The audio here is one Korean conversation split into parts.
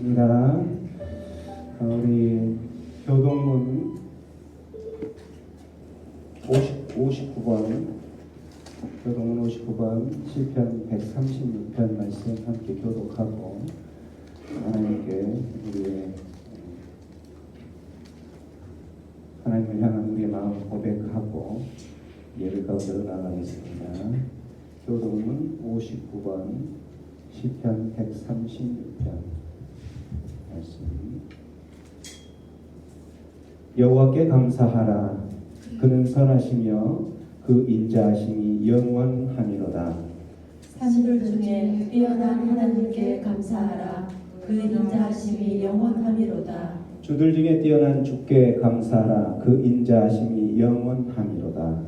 있습니다. 우리 교동문 59번 교동문 59번 시편 136편 말씀 함께 교독하고 하나님께 하나님을 향한 우리의 마음을 고백하고 예를 가운데로 나가겠습니다. 교동문 59번 시편 136편 말씀. 여호와께 감사하라. 그는 선하시며 그 인자하심이 영원하미로다. 산들 중에 뛰어난 하나님께 감사하라. 그 인자하심이 영원하미로다. 주들 중에 뛰어난 주께 감사하라. 그 인자하심이 영원하미로다.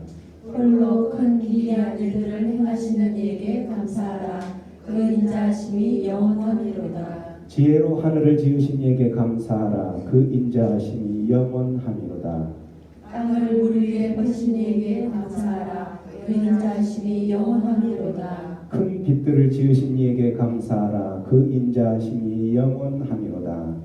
홀로 큰 기이한 일들을 행하시는 이에게 감사하라. 그 인자하심이 영원하미로다. 지혜로 하늘을 지으신 이에게 감사하라. 그 인자하심이 영원하미로다. 땅을 물 위에 뻗으신 이에게 감사하라. 그 인자하심이 영원하미로다. 큰 빛들을 지으신 이에게 감사하라. 그 인자하심이 영원하미로다.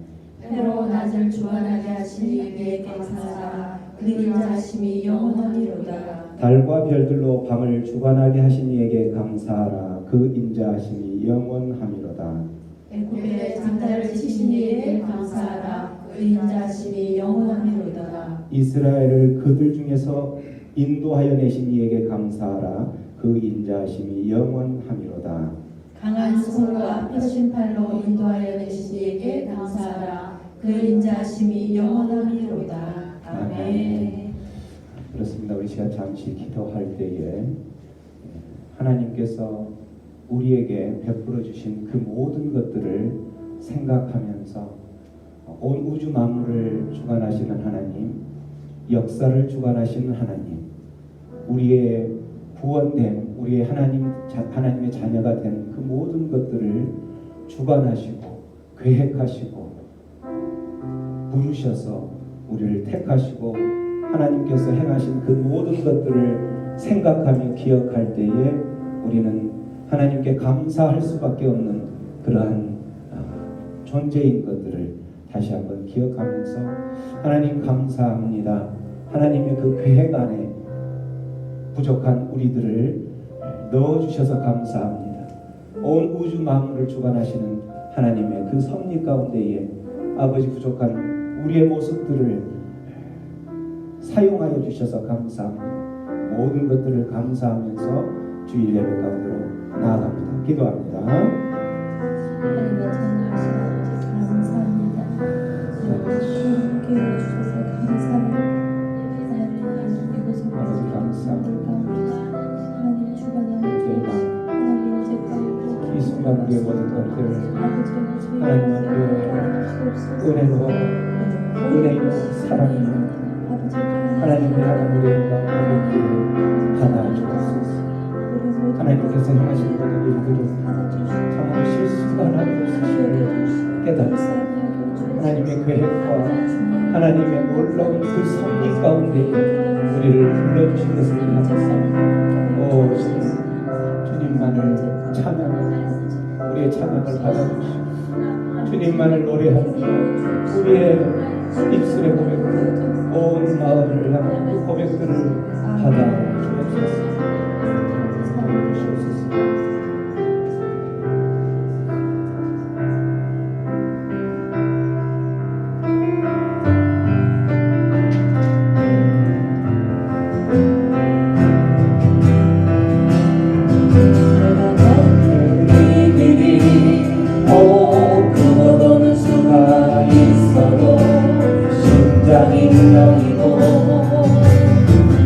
해로 낮을 주관하게 하신 이에게 감사하라. 그 인자하심이 영원하미로다. 달과 별들로 밤을 주관하게 하신 이에게 감사하라. 그 인자하심이 영원하미로다. 애굽의 장자를 치신 이에게 감사하라. 그 인자하심이 영원하미로다. 이스라엘을 그들 중에서 인도하여 내신 이에게 감사하라. 그 인자하심이 영원하미로다. 강한 손과 펴신 팔로 인도하여 내신 이에게 감사하라. 그 인자하심이 영원하미로다. 아멘. 그렇습니다. 우리 시간 잠시 기도할 때에 하나님께서 우리에게 베풀어 주신 그 모든 것들을 생각하면서 온 우주 만물을 주관하시는 하나님, 역사를 주관하시는 하나님, 우리의 구원된 우리의 하나님의 자녀가 된 그 모든 것들을 주관하시고 계획하시고 부르셔서 우리를 택하시고 하나님께서 행하신 그 모든 것들을 생각하며 기억할 때에 우리는 하나님께 감사할 수밖에 없는 그러한 존재인 것들을 다시 한번 기억하면서 하나님 감사합니다. 하나님의 그 계획 안에 부족한 우리들을 넣어주셔서 감사합니다. 온 우주 만물을 주관하시는 하나님의 그 섭리 가운데에 아버지 부족한 우리의 모습들을 사용하여 주셔서 감사합니다. 모든 것들을 감사하면서 주일 예배 가운데로 나아갑니다. 기도합니다. 하나님의 전능하신 아버지 감사합니다. 함께 해주셔서 감사합니다. 이곳을 감사합니다. 하나님 주관하는 하나님 제 가운데 이 순간 우리의 모든 것들 하나님 앞에 은혜로 은혜로 사랑이요 하나님을 향한 우리의 마음을 받아주옵소서. 하나님께서 행하신 모든 일들을 정말 실수가 하나도 사실을 깨닫고 하나님의 계획과 하나님의 놀라운 그 섭리 가운데 우리를 불러주신 것을 감사합니다. 주님만을 찬양하고 우리의 찬양을 받아주시고 주님만을 노래하며 우리의 입술의 고백으로 온 마음을 향한 그 고백들을 받아 주옵소서. 사랑해 주옵소서.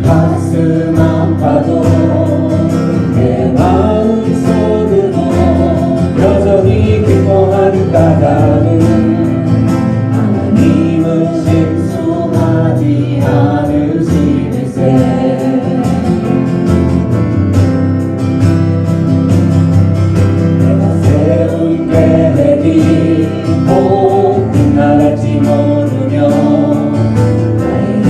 가슴 아파도 내 마음속으로 여전히 기뻐하는 까닭은 하나님은 실수하지 않으시는세. 내가 세운 계획이 꼭 끝나갈지 모르며 나의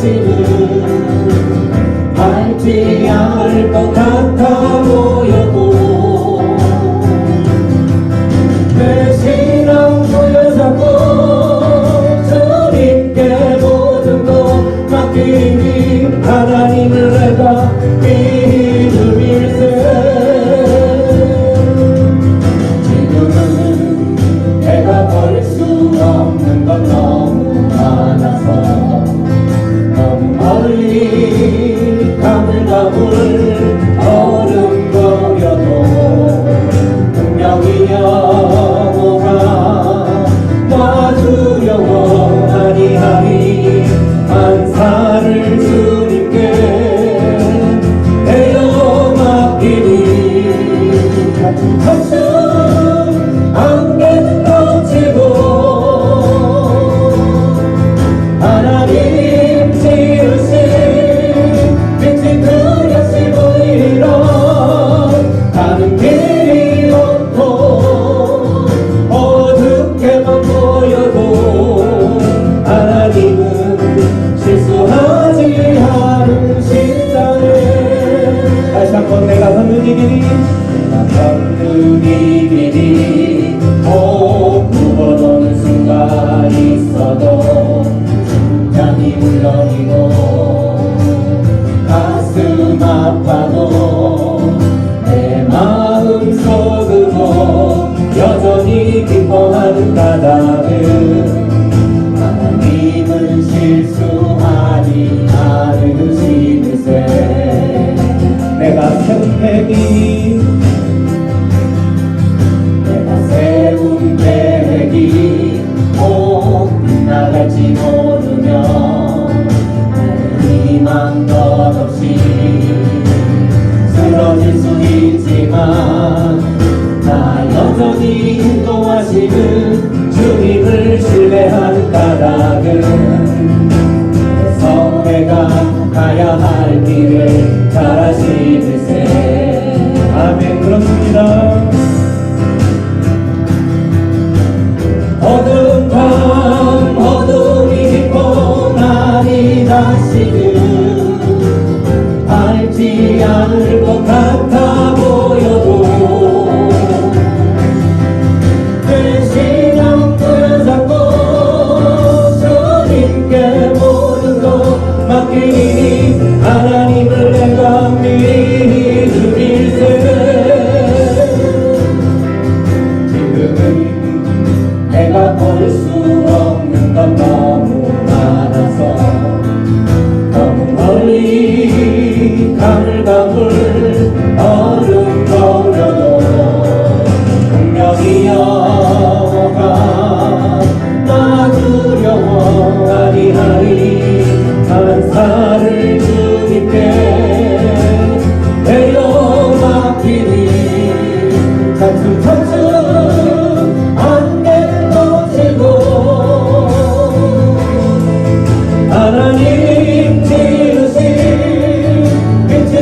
다시는 밟지 않을 것 같아 보여도 내 신앙 부여잡고 주님께 모든 것 맡기니 하나님을 내가 믿음일세. 지금은 내가 버릴 수 없는 건 너무 많아서 너무 멀리 가물가물 어른거려도 분명히 영호가 나 두려워 아니하니 만사를 주님께 내어 맡기니 같은 안개는 덮치고 하나님 지으신 빛이 뚜렷이 보이러 가는 길이 없고 어둡게만 보여도 하나님은 실수하지 않으신다네. 다시 한번 내가 걷는 이 길이 내가 걷는 이 길이 꼭 굽어도는 순간이 있어도 심장이 울렁이고 가슴 아파도 내 마음 속으로 여전히 기뻐하는 까닭은 하나님은 실수하지 않으시는세. 내가 세운 계획이 꼭 빗나갈지 모르며 희망 덧없이 쓰러질 수 있지만 나 여전히 인도하시는 주님을 신뢰하는 까닭은 그래서 내가 가야 할 길을 잘 아시는세. 아멘. 그렇습니다. 어두운 밤 어둠이 깊고 날이 다시는 밟지 않을 것 같아 보여도 내 신앙 부여잡고 주님께 모든 것 맡기니 하나님을 내가 믿음일세. 지금은 내가 볼 수 없는 건 너무 많아서 너무 멀리 가물가물 어른거려도 분명히 영호가 나 두려워 아니하니 만사를 주님께 내어 맡기니 차츰차츰 하나님 지으신 빛이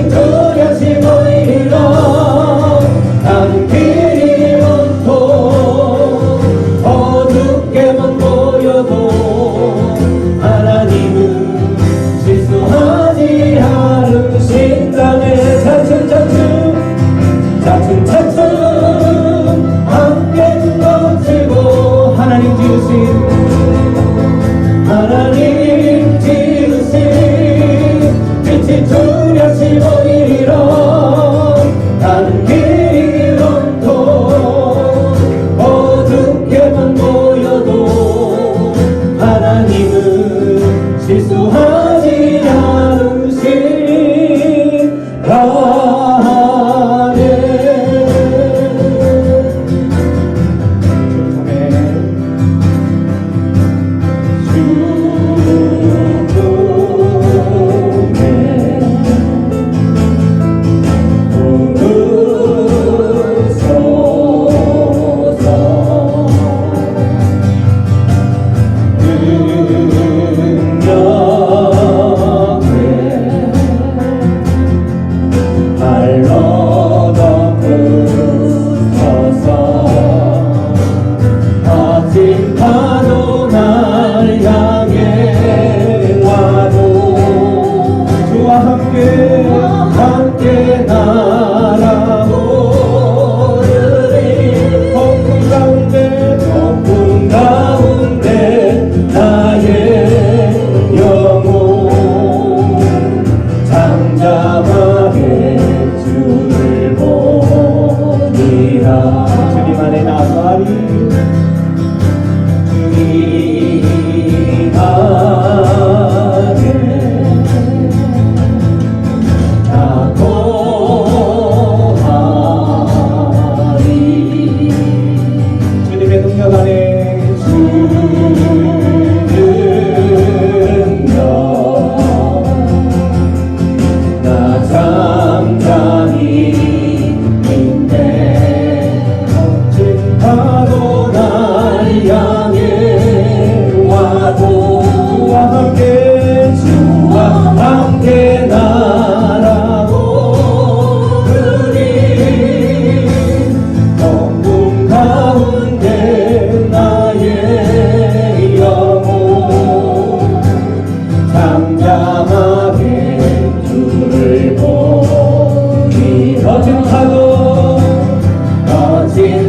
잠잠하게 주를 보니 거친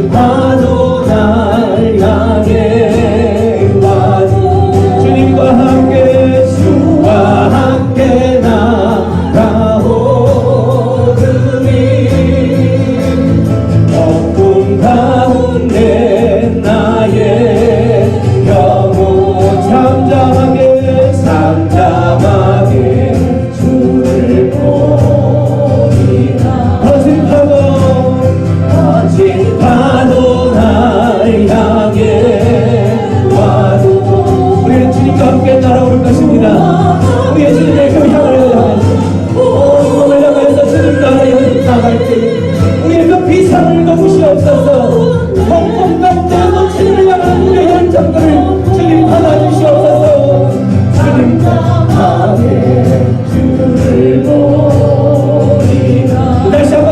파도 날 향해 와도 주님과 함께 날아오르니 어둠 가운데 나의 영혼 잠잠하게 주를 보리라 거친 파도 날 향해 와도 우리는 주님과 함께 날아오를 것입니다. 우리의 주님의 그 향을 향해서 몸을 향해서 주님 나갈 때 우리의 그 비상을 거두시옵소서. 공공 가운데서 주님을 향하는 우리의 열정들을 주님 받아주시옵소서. 주님과 함께 주를 보리라. 다시 한번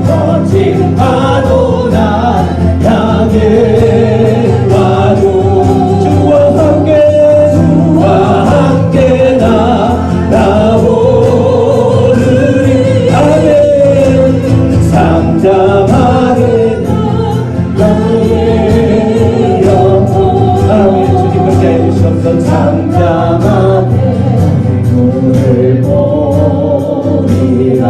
거친 파도 날 향해 와도 주와 함께 날아오르니 아멘. 잠잠하게 나의 영혼 아멘. 주님 그렇게 해주시옵소서. 잠잠하게 주를 보리라.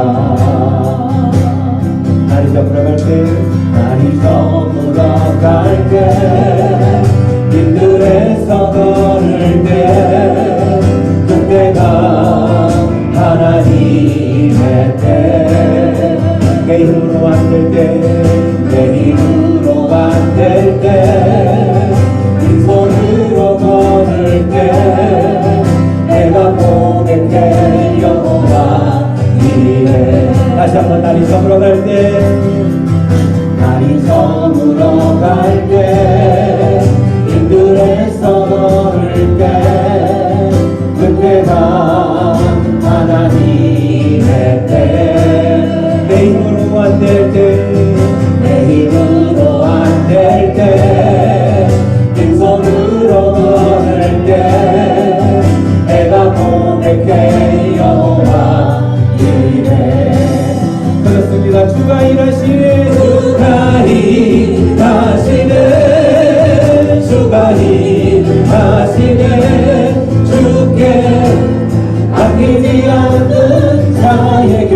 날이 저물어 갈 때 빈들에서 걸을 때 그때가 하나님의 때 내 힘으로 안 될 때 빈손으로 걸을 때 내가 고백해 여호와 이래. 다시 한번 날이 저물어 갈 때 빈들에서 걸을 때 그때가 하나님의 때 내 힘으로 안 될 때 빈손으로 걸을 때 내가 고백해 여호와 이래. 그렇습니다. 주가 일하시네 주께 아끼지 않는 자에게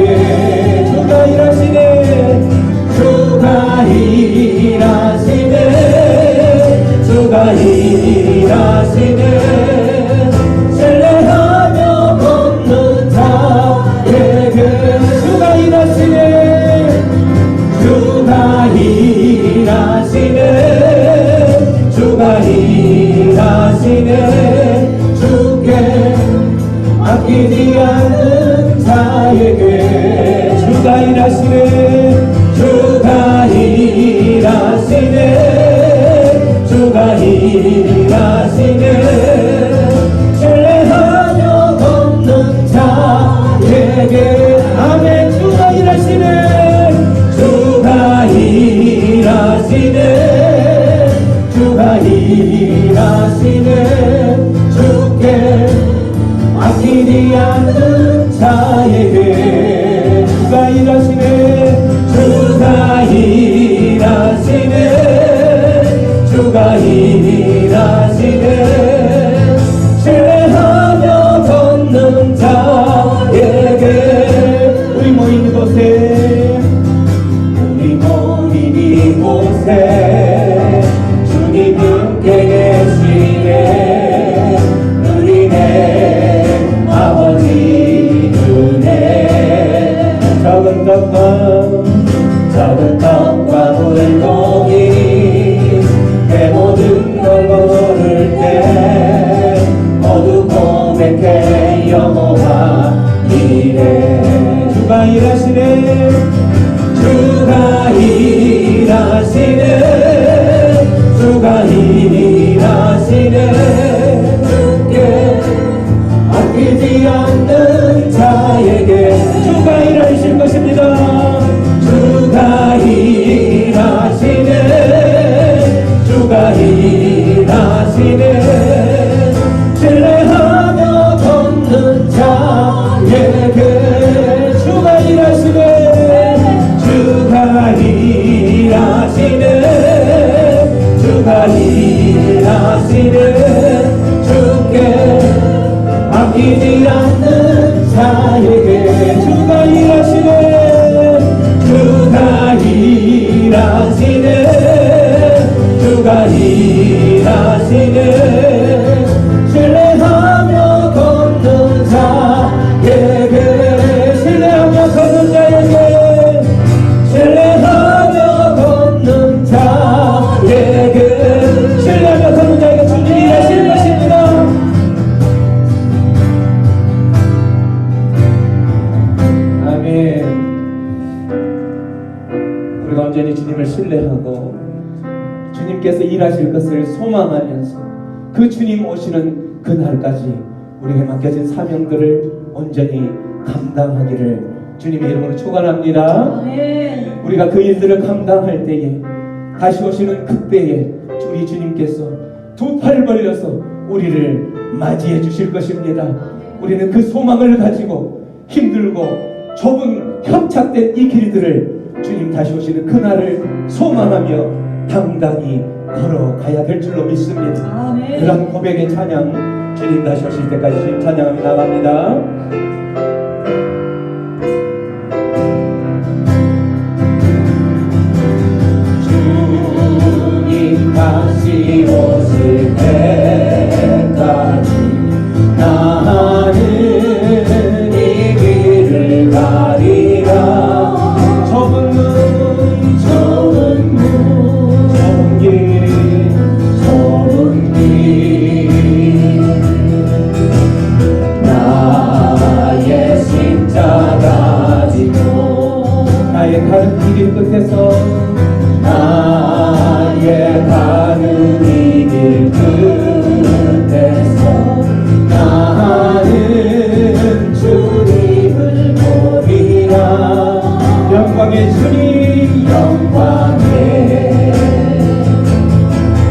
주가 일하시네 신뢰하며 걷는 자에게 주가 일하시네 주께 아끼지 않는 자에게 주가 일하시네 신뢰하며 걷는 자에게 아멘. 주가 일하시네 주께 아끼지 않는 자에게 주가 일하시네 신뢰하며 걷는 자에게. 우리 모인 이곳에 주님 함께 계시네. 누리네 아버지 은혜. 작은 떡과 물고기 내 모든 걸 걸을 때 모두 고백해 여호와 이래. 주가 일하시네 주께 아끼지 않는 자에게 주가 일하실 것입니다. 주가 일하시네 신뢰하며 보이지 않는 자에게 주가 일하시네 주가 일하시네 주가 일하시네 신뢰하며 걷는 자에게 신뢰하며 걷는 자에게 신뢰하며 걷는 자에게 신뢰하며 걷는 자에게 주님이 일하실 것입니다. 아멘. 우리가 온전히 주님을 신뢰하고 주님께서 일하실 것을 소망하면서 그 주님 오시는 그날까지 우리에게 맡겨진 사명들을 온전히 감당하기를 주님의 이름으로 축원합니다. 아멘. 우리가 그 일들을 감당할 때에 다시 오시는 그때에 우리 주님께서 두 팔 벌려서 우리를 맞이해 주실 것입니다. 우리는 그 소망을 가지고 힘들고 좁은 협착된 이 길들을 주님 다시 오시는 그날을 소망하며 당당히 걸어가야 될 줄로 믿습니다. 아멘. 그런 고백의 찬양 주님 다시 오실 때까지 주님 찬양하며 나갑니다. 주님 다시 오실 때까지 나는 이 길을 가리라 좁은 문 좁은 길 좁은 길 나의 십자가 지고 나의 가는 길 끝에서 나의 가는 이 길 끝에서 나는 주님을 보리라 영광의 주님 영광의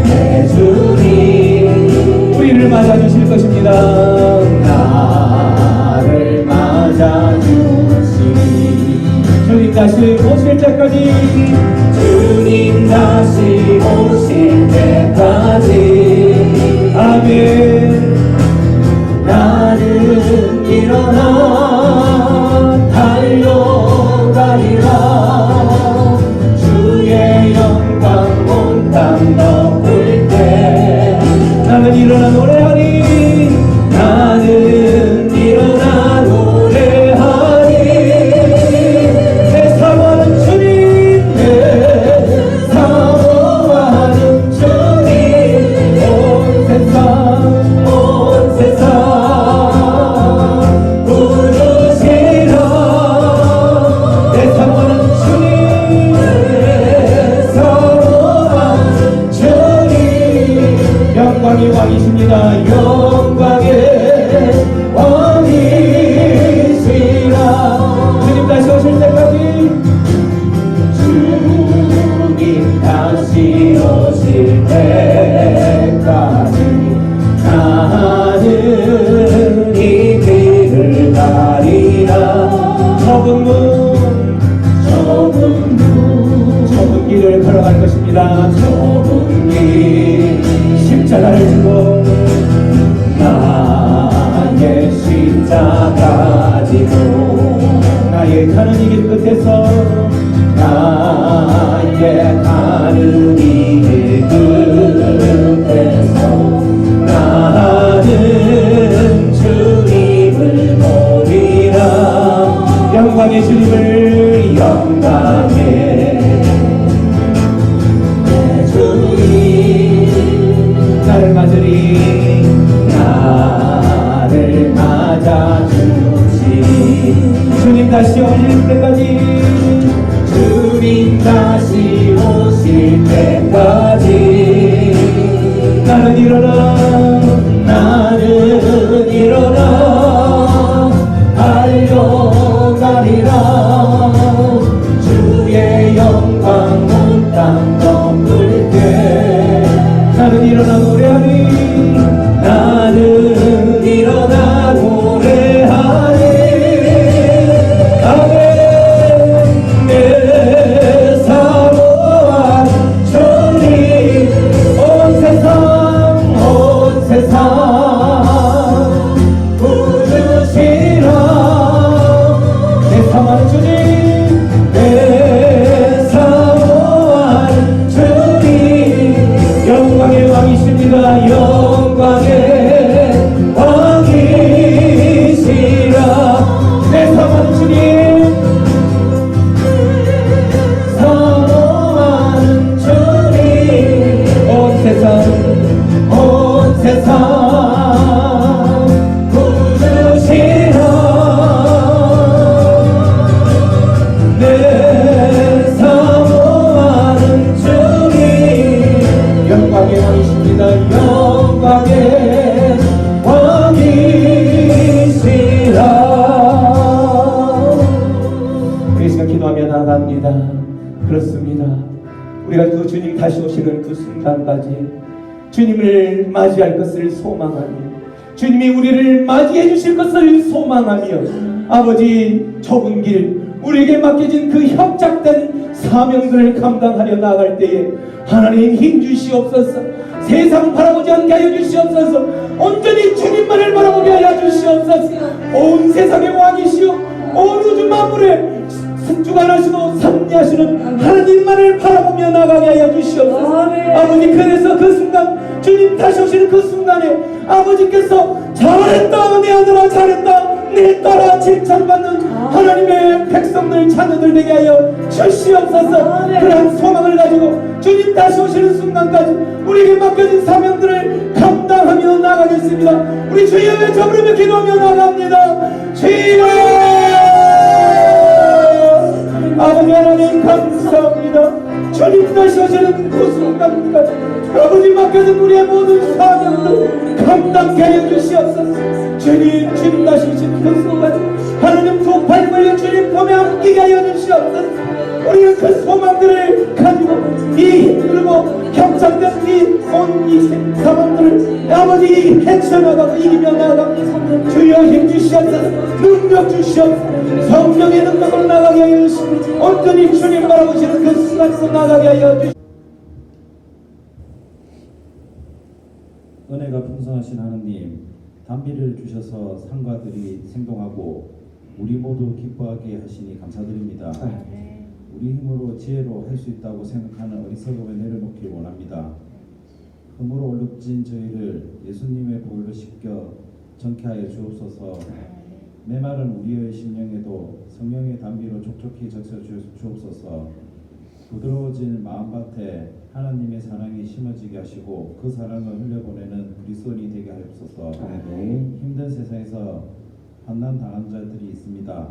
내 주님 우리를 맞아주실 것입니다. 나를 맞아주시니 주님 다시 오실 때까지 주님 다시 오실 때까지 아멘. 나는 일어나 달려가리라 주의 영광 온 땅 덮을 때 나는 일어나 노래하리 나는 일어나 노래하리 내 사모하는 주님 내 사모하는 주님 온 세상 부르시라 내 사모하는 주님 내 사모하는 주님 영광의 왕이십니다. 영광의 왕이시라 주님 다시 오실 때까지 주님 다시 오실 때까지 나는 이 길을 가리라 좁은 길을 걸어갈 것입니다. 좁은 길 십자가를 지고 나의 십자가 지고 나의 가는 이 길 끝에서 나의 가는 이 길 끝에서 나는 주님을 보리라 영광의 주님을 영광의 내 주님 나를 맞으리 나를 맞아주시니 주님 다시 오실 때까지 주님 다시 오실 때까지 나는 일어나 달려가리라 주의 영광 온 땅 덮을 때 나는 일어나 노래하리 나는 일어나 노래하리 다시 오시는 그 순간까지 주님을 맞이할 것을 소망하며 주님이 우리를 맞이해 주실 것을 소망하며 아버지 좁은 길 우리에게 맡겨진 그 협착된 사명들을 감당하려 나아갈 때에 하나님 힘 주시옵소서. 세상 바라보지 않게 하여 주시옵소서. 온전히 주님만을 바라보게 하여 주시옵소서. 온 세상의 왕이시오 온 우주 만물의 주관하시고 섭리하시는 하나님만을 바라보며 나가게 하여 주시옵소서. 아버지 그래서 그 순간 주님 다시 오시는 그 순간에 아버지께서 잘했다 내 아들아 잘했다 내 딸아 칭찬받는 하나님의 백성들 자녀들 되게 하여 주시옵소서. 그러한 소망을 가지고 주님 다시 오시는 순간까지 우리에게 맡겨진 사명들을 감당하며 나가겠습니다. 우리 주여 외쳐 부르며 기도하며 나갑니다. 주여 아버지 하나님 감사합니다. 주님 다시 오시는 그 순간까지 아버지 맡겨진 우리의 모든 사명들 감당케 하여 주시옵소서. 주님 다시 오시는 그 순간 하나님 두 팔 벌려 주님 보며 함께 하여 주시옵소서. 우리는 그 소망들을 가지고 이 힘들고 협착된 이 상황들을 아버지 헤쳐나가고 이기며 나아갑니다. 주여 힘 주시옵소서. 능력 주시옵소서. 성령의 능력으로 나가게 하여 주시옵소서. 온전히 주님 바라보시는 그 순간으로 나가게 하여 주시옵소서. 은혜가 풍성하신 하느님, 단비를 주셔서 산과 들이 생동하고 우리 모두 기뻐하게 하시니 감사드립니다. 우리 힘으로 지혜로 할 수 있다고 생각하는 어리석음을 내려놓길 원합니다. 흠으로 얼룩진 저희를 예수님의 보혈로 씻겨 정케 하여 주옵소서. 메마른 우리의 심령에도 성령의 단비로 촉촉히 적셔 주옵소서. 부드러워진 마음밭에 하나님의 사랑이 심어지게 하시고 그 사랑을 흘려보내는 그리스도인이 되게 하옵소서. 힘든 세상에서 환난 당한 자들이 있습니다.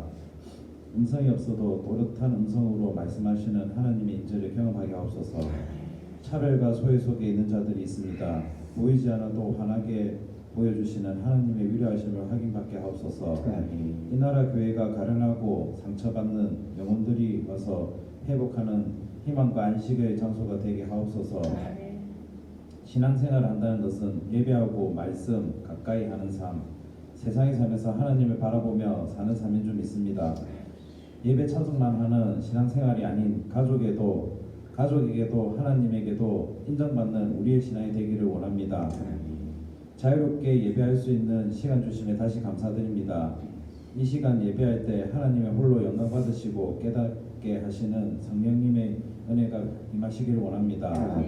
음성이 없어도 또렷한 음성으로 말씀하시는 하나님의 인재를 경험하게 하옵소서. 차별과 소외 속에 있는 자들이 있습니다. 보이지 않아도 환하게 보여주시는 하나님의 위로하심을 확인받게 하옵소서. 이 나라 교회가 가련하고 상처받는 영혼들이 와서 회복하는 희망과 안식의 장소가 되게 하옵소서. 신앙생활을 한다는 것은 예배하고 말씀 가까이 하는 삶, 세상의 삶에서 하나님을 바라보며 사는 삶인 줄 믿습니다. 예배 참석만 하는 신앙생활이 아닌 가족에게도 하나님에게도 인정받는 우리의 신앙이 되기를 원합니다. 자유롭게 예배할 수 있는 시간 주심에 다시 감사드립니다. 이 시간 예배할 때 하나님의 홀로 영광 받으시고 깨닫게 하시는 성령님의 은혜가 임하시기를 원합니다.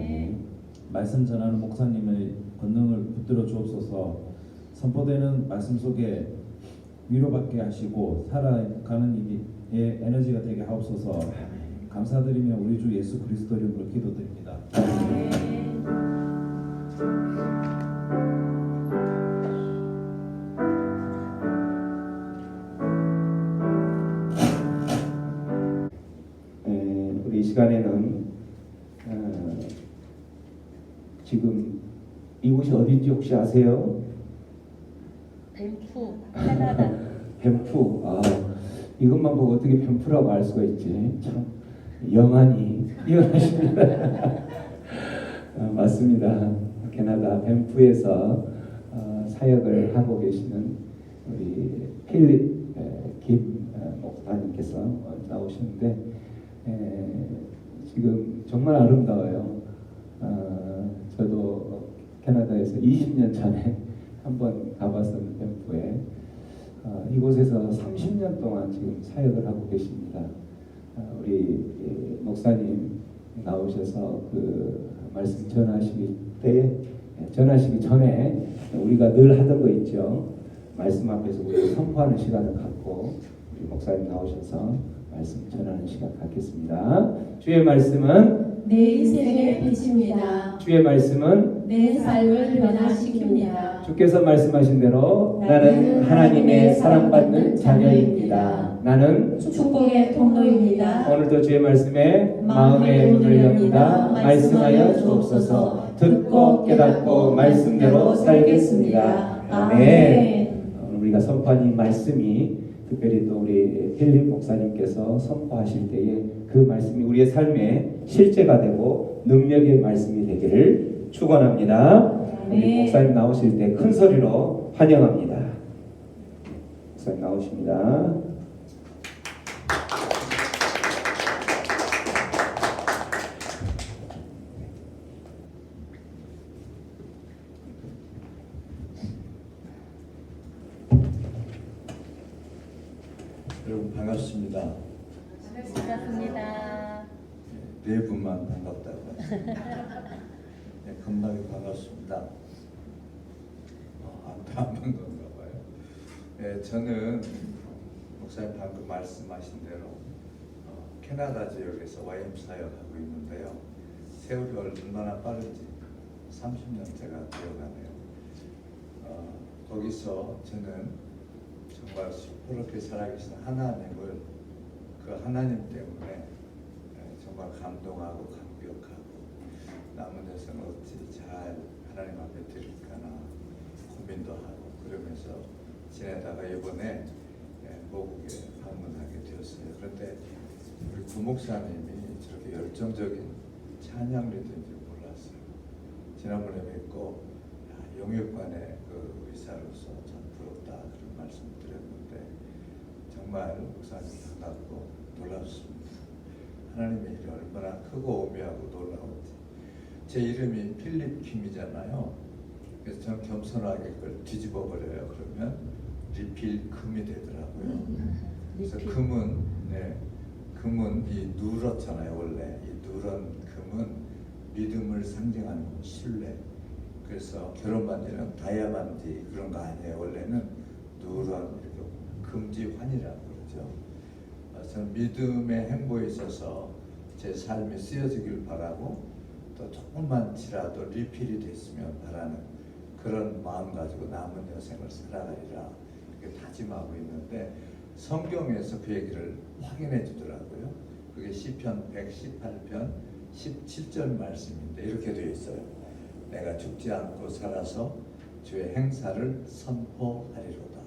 말씀 전하는 목사님의 권능을 붙들어 주옵소서. 선포되는 말씀 속에 위로받게 하시고 살아가는 일에 에너지가 되게 하옵소서. 감사드리며 우리 주 예수 그리스도 이름으로 기도드립니다. 우리 이 시간에는 지금 이곳이 어딘지 혹시 아세요? 밴프 캐나다. 밴프. 이것만 보고 어떻게 밴프라고 알 수가 있지? 참 영안이 뛰어나십니다. 맞습니다. 캐나다 밴프에서 사역을 하고 계시는 우리 필립 김 목사님께서 나오시는데 지금 정말 아름다워요. 저도 캐나다에서 20년 전에 한번 가봤었는 밴프에 이곳에서 30년 동안 지금 사역을 하고 계십니다. 우리 목사님 나오셔서 그 말씀 전하시기 전에 우리가 늘 하던 거 있죠. 말씀 앞에서 우리 선포하는 시간을 갖고 우리 목사님 나오셔서 말씀 전하는 시간 갖겠습니다. 주의 말씀은 내 인생의 빛입니다. 주의 말씀은 내 삶을 변화시킵니다. 주께서 말씀하신 대로 나는 하나님의 사랑받는 자녀입니다. 나는 축복의 통로입니다. 오늘도 주의 말씀에 마음의 문을 엽니다. 말씀하여 주옵소서. 듣고 깨닫고 말씀대로 살겠습니다. 아멘. 오늘 우리가 선포한 이 말씀이 특별히 또 우리 필립 목사님께서 선포하실 때에 그 말씀이 우리의 삶에 실제가 되고 능력의 말씀이 되기를 축원합니다. 우리 네. 목사님 나오실 때 큰 소리로 환영합니다. 목사님 나오십니다. 여러분 반갑습니다. 반갑습니다. 네 분만 반갑다고 하시네요. 네, 겁나게 반갑습니다. 안 반가운가 봐요. 네, 저는 목사님 방금 말씀하신 대로 캐나다 지역에서 YM 사역하고 있는데요. 세월이 얼마나 빠른지 30년째가 되어가네요. 거기서 저는 정말 시퍼렇게 살아계신 하나님을 그 하나님 때문에 정말 감동하고 감격하고 남은 여생을 어찌 잘 하나님 앞에 드릴까나 고민도 하고 그러면서 지내다가 이번에 모국에 방문하게 되었어요. 그런데 우리 구목사님이 저렇게 열정적인 찬양 리더인지 몰랐어요. 지난번에 뵙고 영육관의 그 의사로서 참 부럽다 그런 말씀을 드렸는데 정말 목사님 반갑고 놀랍습니다. 하나님의 일이 얼마나 크고 오묘하고 놀라운지. 제 이름이 필립 킴이잖아요. 그래서 저는 겸손하게 그걸 뒤집어 버려요. 그러면 리필 금이 되더라고요. 그래서 금은 이 누렇잖아요. 원래 이 누런 금은 믿음을 상징하는 신뢰. 그래서 결혼 반지는 다이아만드 그런 거 아니에요. 원래는 누런 이렇게 금지환이라고 그러죠. 저는 믿음의 행보에 있어서 제 삶이 쓰여지길 바라고 또 조금만치라도 리필이 됐으면 바라는 그런 마음 가지고 남은 여생을 살아가리라 이렇게 다짐하고 있는데 성경에서 그 얘기를 확인해 주더라고요. 그게 시편 118편 17절 말씀인데 이렇게 되어 있어요. 내가 죽지 않고 살아서 주의 행사를 선포하리로다.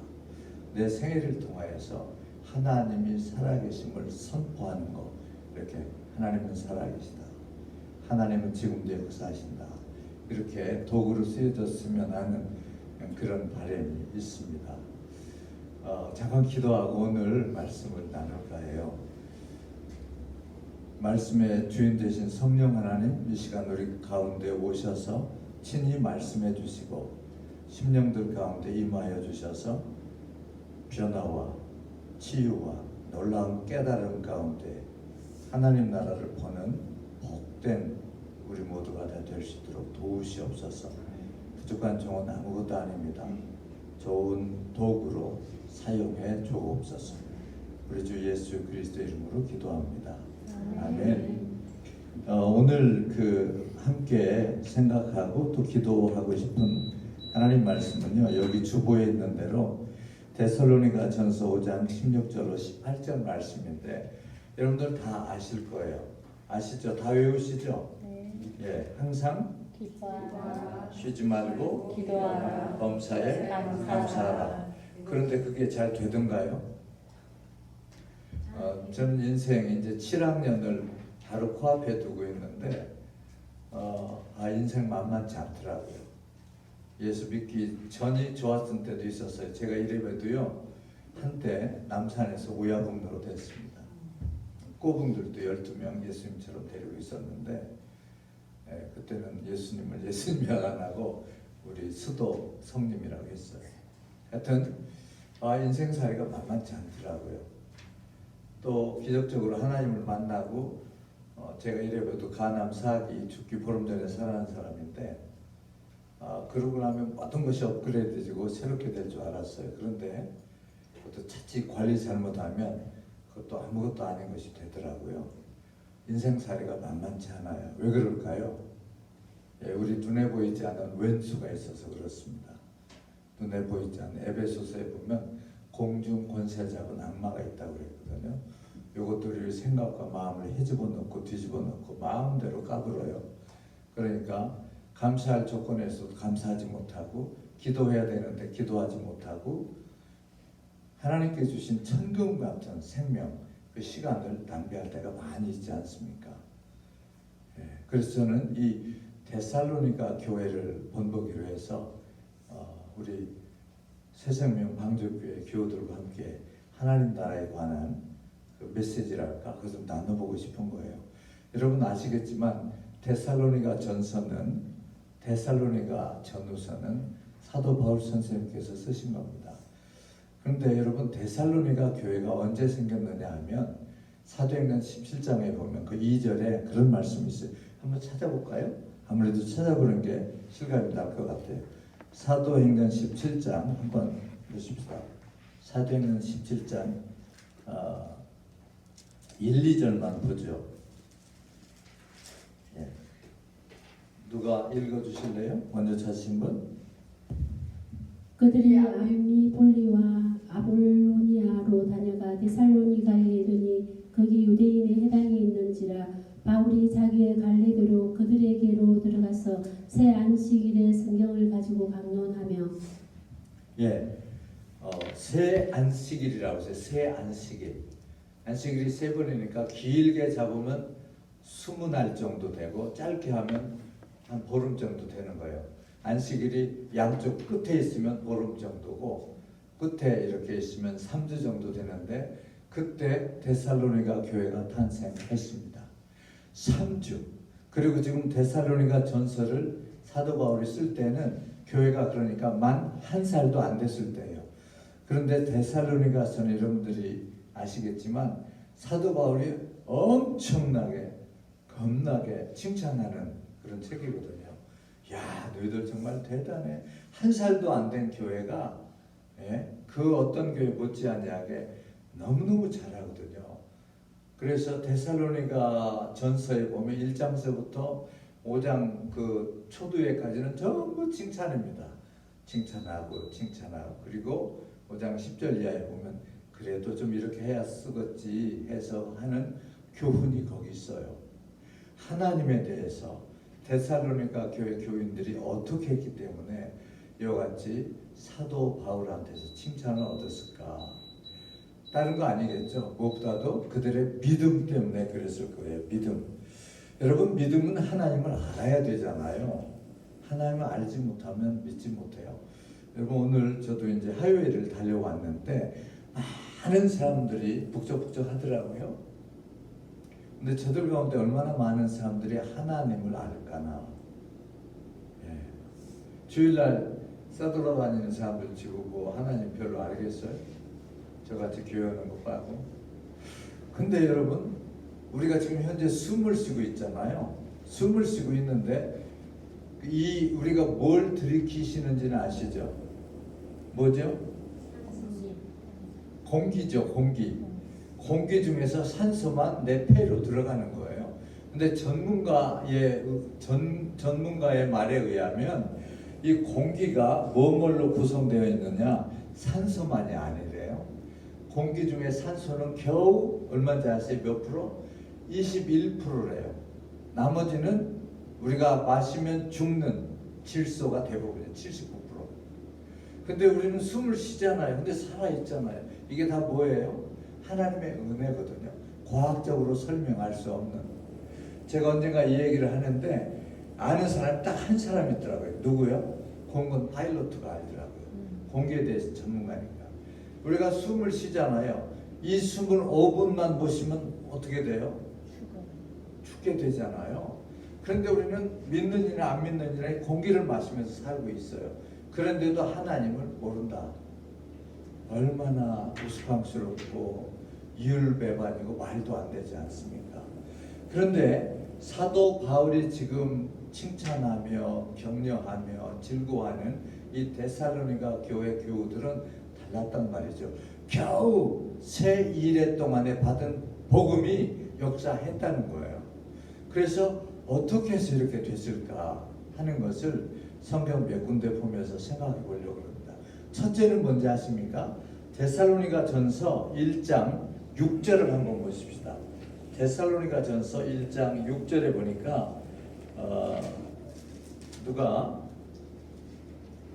내 생애를 통하여서 하나님이 살아계심을 선포하는 것. 이렇게 하나님은 살아계시다. 하나님은 지금도 역사하신다. 이렇게 도구로 쓰여졌으면 하는 그런 바람이 있습니다. 잠깐 기도하고 오늘 말씀을 나눌까 해요. 말씀의 주인 되신 성령 하나님 이 시간 우리 가운데 오셔서 친히 말씀해 주시고 심령들 가운데 임하여 주셔서 변화와 치유와 놀라운 깨달음 가운데 하나님 나라를 보는 복된 우리 모두가 다 될 수 있도록 도우시옵소서. 부족한 종은 아무것도 아닙니다. 좋은 도구로 사용해 주옵소서. 우리 주 예수 그리스도 이름으로 기도합니다. 아멘. 오늘 함께 생각하고 또 기도하고 싶은 하나님 말씀은요. 여기 주보에 있는 대로 데살로니가 전서 5장 16절로 18절 말씀인데 여러분들 다 아실 거예요. 아시죠? 다 외우시죠? 예, 항상 기뻐하라. 쉬지 말고 기도하라. 범사에 감사하라. 그런데 그게 잘 되던가요? 저는 인생 이제 7학년을 바로 코앞에 두고 있는데 인생 만만치 않더라고요. 예수 믿기 전이 좋았던 때도 있었어요. 제가 이래봬도요 한때 남산에서 우야곡로로 됐습니다. 꼬붕들도 12명 예수님처럼 데리고 있었는데 그때는 예수님을 예수님이라고 안 하고 우리 수도 성님이라고 했어요. 하여튼 인생살이가 만만치 않더라고요. 또 기적적으로 하나님을 만나고 제가 이래봬도 가남 사기 죽기 보름 전에 살아난 사람인데 그러고 나면 모든 것이 업그레이드되고 새롭게 될 줄 알았어요. 그런데 그것도 자칫 관리 잘못하면 그것도 아무것도 아닌 것이 되더라고요. 인생살이가 만만치 않아요. 왜 그럴까요? 우리 눈에 보이지 않는 왼수가 있어서 그렇습니다. 눈에 보이지 않는 에베소서에 보면 공중 권세 잡은 악마가 있다고 그랬거든요. 요것들을 생각과 마음을 헤집어 놓고 뒤집어 놓고 마음대로 까불어요. 그러니까 감사할 조건에서도 감사하지 못하고 기도해야 되는데 기도하지 못하고 하나님께 주신 천금 같은 생명, 그 시간을 낭비할 때가 많이 있지 않습니까? 예, 그래서 저는 이 데살로니가 교회를 본보기로 해서 우리 새생명 방주교회 교우들과 함께 하나님 나라에 관한 그 메시지랄까 그것을 나눠보고 싶은 거예요. 여러분 아시겠지만 데살로니가 전서는 데살로니가 전후서는 사도 바울 선생님께서 쓰신 겁니다. 그런데 여러분 데살로니가 교회가 언제 생겼느냐 하면 사도행전 17장에 보면 그 2절에 그런 말씀이 있어요. 한번 찾아볼까요? 아무래도 찾아보는 게 실감이 날 것 같아요. 사도행전 17장 한번 보십시다. 사도행전 17장 1, 2절만 보죠. 예. 누가 읽어주실래요? 먼저 찾으신 분? 그들이 암니볼리와 아볼로니아로 다녀가 데살로니가에 이르니 거기 유대인의 해당이 있는지라 바울이 자기의 갈래대로 그들에게로 들어가서 새 안식일에 성경을 가지고 강론하며 예, 새 안식일이라고 해서 새 안식일. 안식일이 세 번이니까 길게 잡으면 20날 정도 되고 짧게 하면 한 보름 정도 되는 거예요. 안식일이 양쪽 끝에 있으면 보름 정도고 끝에 이렇게 있으면 3주 정도 되는데 그때 데살로니가 교회가 탄생했습니다. 3주. 그리고 지금 데살로니가 전서를 사도 바울이 쓸 때는 교회가 그러니까 만 1살도 안 됐을 때예요. 그런데 데살로니가서는 여러분들이 아시겠지만 사도 바울이 엄청나게 겁나게 칭찬하는 그런 책이거든요. 야, 너희들 정말 대단해. 1살도 안 된 교회가 그 어떤 교회 못지않게 너무너무 잘하거든요. 그래서 데살로니가 전서에 보면 1장서부터 5장 그 초두에까지는 전부 칭찬입니다. 칭찬하고 그리고 5장 10절 이하에 보면 그래도 좀 이렇게 해야 쓰겠지 해서 하는 교훈이 거기 있어요. 하나님에 대해서 데살로니가 교회 교인들이 어떻게 했기 때문에 이와 같이 사도 바울한테서 칭찬을 얻었을까? 다른 거 아니겠죠. 무엇보다도 그들의 믿음 때문에 그랬을 거예요. 믿음. 여러분 믿음은 하나님을 알아야 되잖아요. 하나님을 알지 못하면 믿지 못해요. 여러분 오늘 저도 이제 하이웨이를 달려왔는데 많은 사람들이 북적북적 하더라고요. 근데 저들 가운데 얼마나 많은 사람들이 하나님을 알까나. 예. 주일날 싸돌아다니는 사람들 치고 뭐 하나님 별로 알겠어요? 저같이 교회 오는 거 빠고. 근데 여러분 우리가 지금 현재 숨을 쉬고 있잖아요. 숨을 쉬고 있는데 이 우리가 뭘 들이키시는지는 아시죠? 뭐죠? 공기죠. 공기 중에서 산소만 내 폐로 들어가는 거예요. 근데 전문가의 말에 의하면 이 공기가 뭐로 구성되어 있느냐? 산소만이 아니래요. 공기 중에 산소는 겨우 얼마인지 아세요? 몇 프로? 21%래요. 나머지는 우리가 마시면 죽는 질소가 대부분이에요. 79%. 근데 우리는 숨을 쉬잖아요. 근데 살아있잖아요. 이게 다 뭐예요? 하나님의 은혜거든요. 과학적으로 설명할 수 없는. 제가 언젠가 이 얘기를 하는데 아는 사람이 딱 한 사람 있더라고요. 누구요? 공군 파일로트가 알더라고요. 공기에 대해서 전문가니까. 우리가 숨을 쉬잖아요. 이 숨을 5분만 못 쉬면 어떻게 돼요? 죽게 되잖아요. 그런데 우리는 믿는이나 안 믿는이나 공기를 마시면서 살고 있어요. 그런데도 하나님을 모른다. 얼마나 우스꽝스럽고 이율배반이고 말도 안 되지 않습니까? 그런데 사도 바울이 지금 칭찬하며 격려하며 즐거워하는 이 데살로니가 교회 교우들은 달랐단 말이죠. 겨우 새 1회 동안에 받은 복음이 역사했다는 거예요. 그래서 어떻게 해서 이렇게 됐을까 하는 것을 성경 몇 군데 보면서 생각해 보려고 합니다. 첫째는 뭔지 아십니까? 데살로니가 전서 1장 6절을 한번 보십시다. 데살로니가 전서 1장 6절에 보니까 누가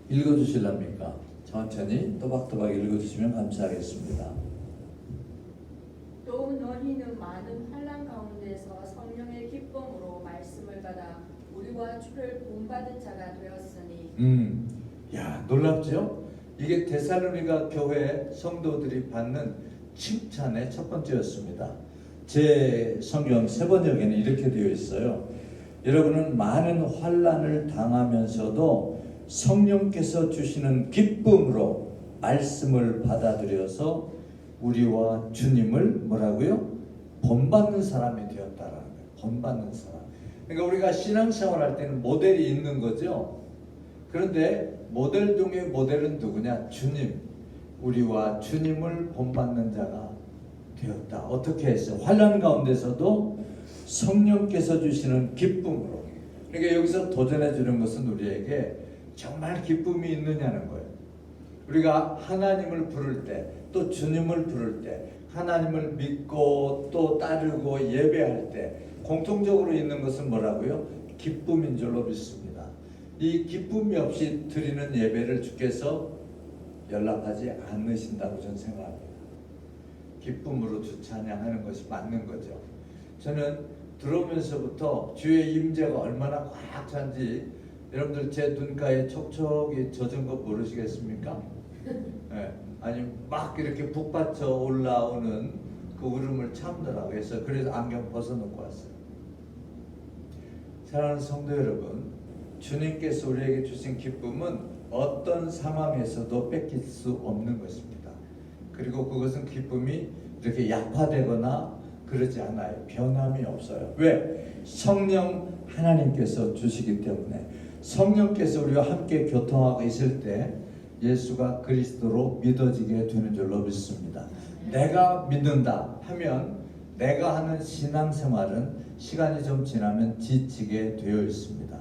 읽어주실랍니까? 천천히 또박또박 읽어주시면 감사하겠습니다. 또 너희는 많은 환난 가운데서 성령의 기쁨으로 말씀을 받아 우리와 주를 본받은 자가 되었으니. 야, 놀랍죠? 이게 데살로니가 교회 성도들이 받는 칭찬의 첫 번째였습니다. 제 성경 세번역에는 이렇게 되어 있어요. 여러분은 많은 환난을 당하면서도 성령께서 주시는 기쁨으로 말씀을 받아들여서 우리와 주님을 뭐라고요? 본받는 사람이 되었다라는 거예요. 본받는 사람. 그러니까 우리가 신앙생활 할 때는 모델이 있는 거죠. 그런데 모델 중에 모델은 누구냐? 주님. 우리와 주님을 본받는 자가 되었다. 어떻게 했어요? 환난 가운데서도 성령께서 주시는 기쁨으로. 그러니까 여기서 도전해 주는 것은 우리에게 정말 기쁨이 있느냐는 거예요. 우리가 하나님을 부를 때, 또 주님을 부를 때, 하나님을 믿고 또 따르고 예배할 때 공통적으로 있는 것은 뭐라고요? 기쁨인 줄로 믿습니다. 이 기쁨이 없이 드리는 예배를 주께서 연락하지 않으신다고 저는 생각합니다. 기쁨으로 주 찬양하는 것이 맞는 거죠. 저는 들어오면서부터 주의 임재가 얼마나 꽉 찬지 여러분들 제 눈가에 촉촉이 젖은 거 모르시겠습니까? 네. 아니 막 이렇게 북받쳐 올라오는 그 울음을 참더라고요. 그래서 안경 벗어놓고 왔어요. 사랑하는 성도 여러분, 주님께서 우리에게 주신 기쁨은 어떤 상황에서도 뺏길 수 없는 것입니다. 그리고 그것은 기쁨이 이렇게 약화되거나 그러지 않아요. 변함이 없어요. 왜? 성령 하나님께서 주시기 때문에. 성령께서 우리와 함께 교통하고 있을 때 예수가 그리스도로 믿어지게 되는 줄로 믿습니다. 내가 믿는다 하면 내가 하는 신앙생활은 시간이 좀 지나면 지치게 되어 있습니다.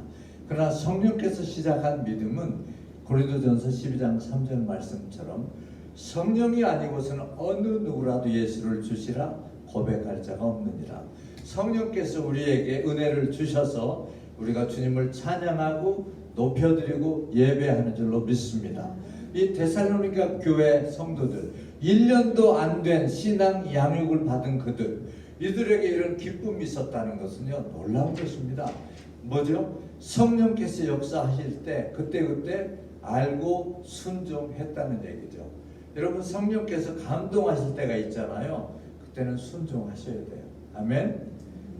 그러나 성령께서 시작한 믿음은 고린도전서 12장 3절 말씀처럼 성령이 아니고서는 어느 누구라도 예수를 주시라 고백할 자가 없느니라. 성령께서 우리에게 은혜를 주셔서 우리가 주님을 찬양하고 높여드리고 예배하는 줄로 믿습니다. 이 데살로니가 교회 성도들 1년도 안 된 신앙 양육을 받은 그들, 이들에게 이런 기쁨이 있었다는 것은요 놀라운 것입니다. 뭐죠? 성령께서 역사하실 때 그때 알고 순종했다는 얘기죠. 여러분 성령께서 감동하실 때가 있잖아요. 그때는 순종하셔야 돼요. 아멘.